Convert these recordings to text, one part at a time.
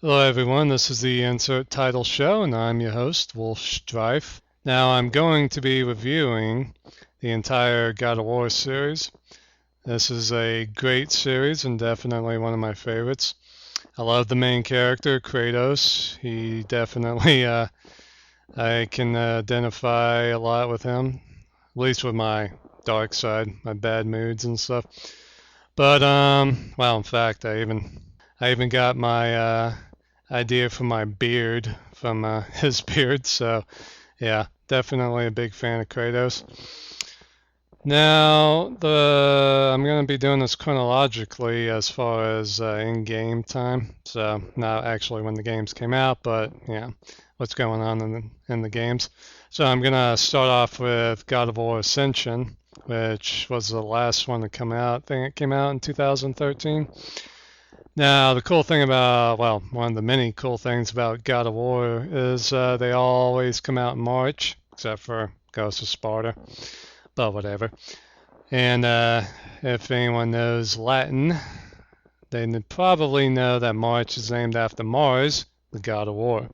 Hello everyone, this is the Insert Title Show and I'm your host, Wolf Strife. Now I'm going to be reviewing the entire God of War series. This is a great series and definitely one of my favorites. I love the main character, Kratos. He definitely, I can identify a lot with him, at least with my dark side, my bad moods and stuff. But, well, in fact, I even got my, idea for my beard from his beard. So yeah, definitely a big fan of Kratos. Now I'm going to be doing this chronologically as far as in-game time. So not actually when the games came out, but yeah, what's going on in the games. So I'm going to start off with God of War Ascension, which was the last one to come out. I think it came out in 2013. Now, the cool thing about, well, one of the many cool things about God of War is they always come out in March, except for Ghost of Sparta, but whatever. And if anyone knows Latin, they probably know that March is named after Mars, the god of war,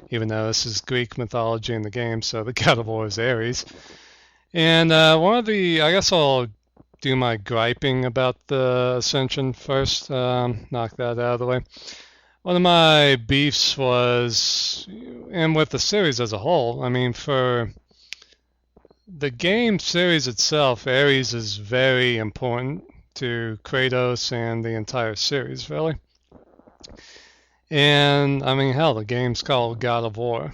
even though this is Greek mythology in the game, so the god of war is Ares. And I guess I'll do my griping about the Ascension first, knock that out of the way. One of my beefs was, and with the series as a whole, I mean, for the game series itself, Ares is very important to Kratos and the entire series, really. And, I mean, hell, the game's called God of War.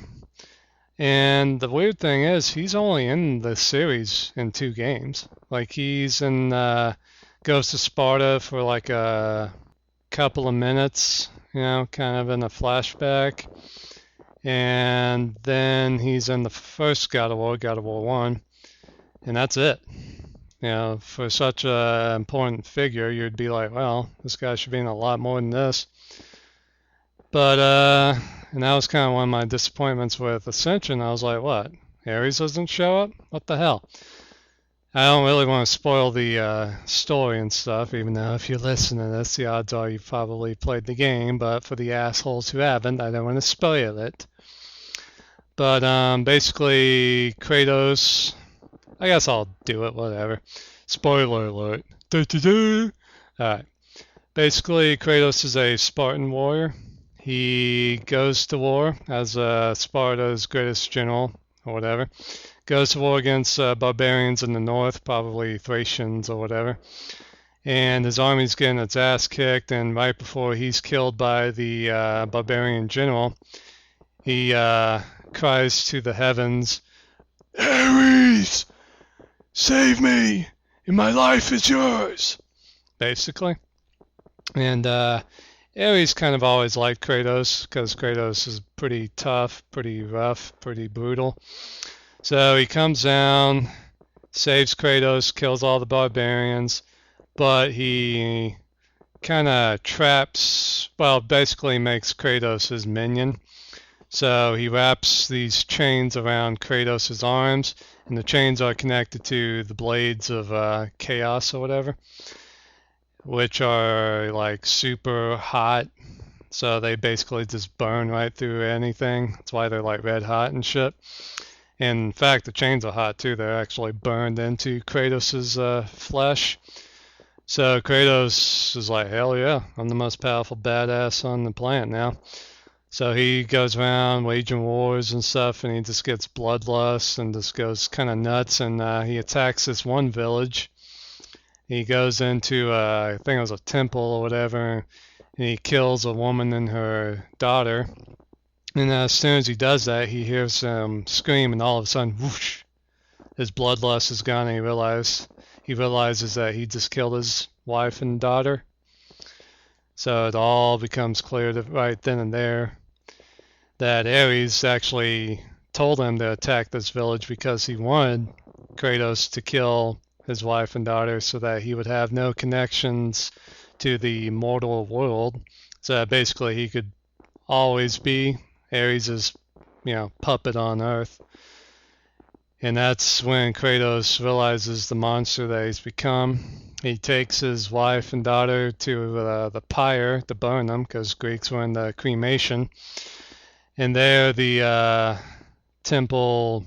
And the weird thing is, he's only in the series in 2 games. Like, he's in Ghost of Sparta for like a couple of minutes, kind of in a flashback. And then he's in the first God of War 1, and that's it. For such an important figure, you'd be like, well, this guy should be in a lot more than this. But, and that was kind of one of my disappointments with Ascension. I was like, what? Ares doesn't show up? What the hell? I don't really want to spoil the story and stuff, even though if you listen to this, the odds are you've probably played the game. But for the assholes who haven't, I don't want to spoil it. But basically, Kratos, I guess I'll do it, whatever. Spoiler alert. Alright. Basically, Kratos is a Spartan warrior. He goes to war as Sparta's greatest general, or whatever. Goes to war against barbarians in the north, probably Thracians or whatever. And his army's getting its ass kicked, and right before he's killed by the barbarian general, he cries to the heavens, Ares, save me, and my life is yours, basically. And Ares kind of always liked Kratos because Kratos is pretty tough, pretty rough, pretty brutal. So he comes down, saves Kratos, kills all the barbarians, but he kind of basically makes Kratos his minion. So he wraps these chains around Kratos' arms, and the chains are connected to the blades of chaos or whatever, which are like super hot. So they basically just burn right through anything. That's why they're like red hot and shit. And in fact, the chains are hot too. They're actually burned into Kratos' flesh. So Kratos is like, hell yeah, I'm the most powerful badass on the planet now. So he goes around waging wars and stuff, and he just gets bloodlust and just goes kind of nuts. And he attacks this one village. He goes into, I think it was a temple or whatever, and he kills a woman and her daughter. And as soon as he does that, he hears them scream, and all of a sudden, whoosh, his bloodlust is gone, and he realizes that he just killed his wife and daughter. So it all becomes clear right then and there that Ares actually told him to attack this village because he wanted Kratos to kill his wife and daughter so that he would have no connections to the mortal world. So that basically he could always be Ares' puppet on Earth. And that's when Kratos realizes the monster that he's become. He takes his wife and daughter to the pyre to burn them, because Greeks were in the cremation. And there the temple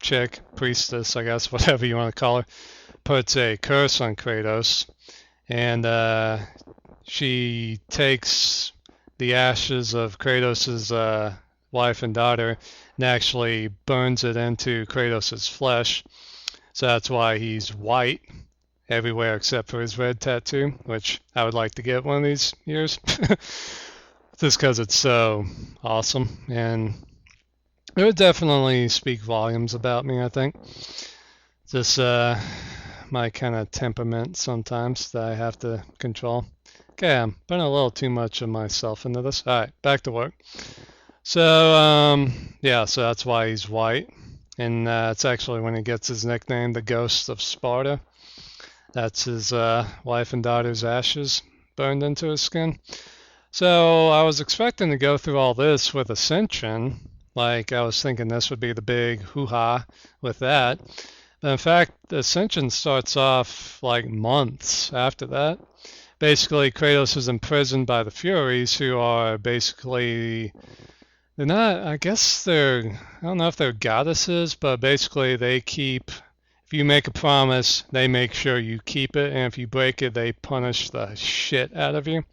chick, priestess, I guess, whatever you want to call her, puts a curse on Kratos. And she takes the ashes of Kratos' wife and daughter and actually burns it into Kratos' flesh. So that's why he's white everywhere except for his red tattoo, which I would like to get one of these years. Just because it's so awesome. And it would definitely speak volumes about me, I think. Just my kind of temperament sometimes that I have to control. Okay, I'm putting a little too much of myself into this. All right, back to work. So, yeah, so that's why he's white. And it's actually when he gets his nickname, the Ghost of Sparta. That's his wife and daughter's ashes burned into his skin. So I was expecting to go through all this with Ascension. Like, I was thinking this would be the big hoo-ha with that. But in fact, Ascension starts off like months after that. Basically, Kratos is imprisoned by the Furies, who are basically, they're not, I guess they're, I don't know if they're goddesses, but basically they keep, if you make a promise, they make sure you keep it, and if you break it, they punish the shit out of you.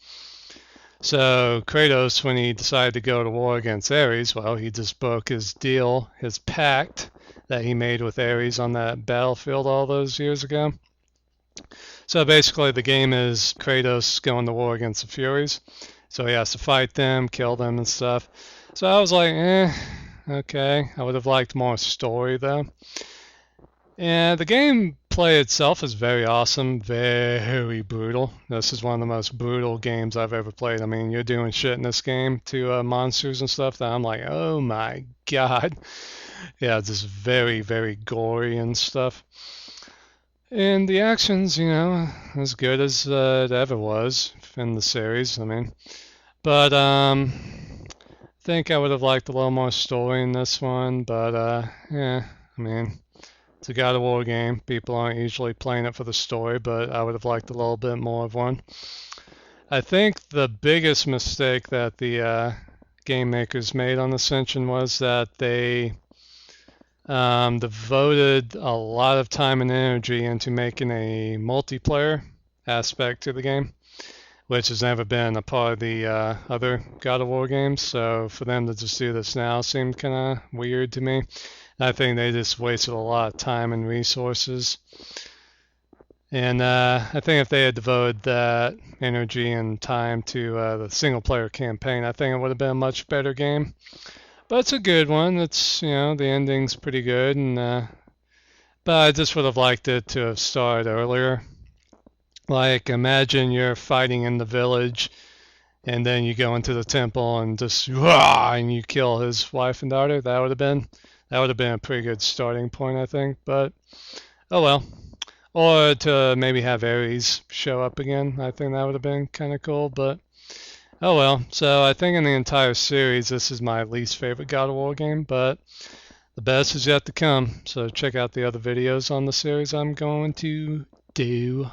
So Kratos, when he decided to go to war against Ares, well, he just broke his deal, his pact that he made with Ares on that battlefield all those years ago. So basically the game is Kratos going to war against the Furies. So he has to fight them, kill them and stuff. So I was like, okay. I would have liked more story though. And the gameplay itself is very awesome, very brutal. This is one of the most brutal games I've ever played. I mean, you're doing shit in this game to monsters and stuff that I'm like, oh my god. Yeah, just very, very gory and stuff. And the action's, as good as it ever was in the series, I mean. But I think I would have liked a little more story in this one, but yeah, I mean, it's a God of War game. People aren't usually playing it for the story, but I would have liked a little bit more of one. I think the biggest mistake that the game makers made on Ascension was that they devoted a lot of time and energy into making a multiplayer aspect to the game, which has never been a part of the other God of War games. So for them to just do this now seemed kind of weird to me. I think they just wasted a lot of time and resources. And I think if they had devoted that energy and time to the single player campaign, I think it would have been a much better game. But it's a good one. It's, the ending's pretty good, and but I just would have liked it to have started earlier. Like, imagine you're fighting in the village, and then you go into the temple and just and you kill his wife and daughter. That would have been a pretty good starting point, I think. But oh well. Or to maybe have Ares show up again. I think that would have been kind of cool, but oh well. So I think in the entire series, this is my least favorite God of War game, but the best is yet to come. So check out the other videos on the series I'm going to do.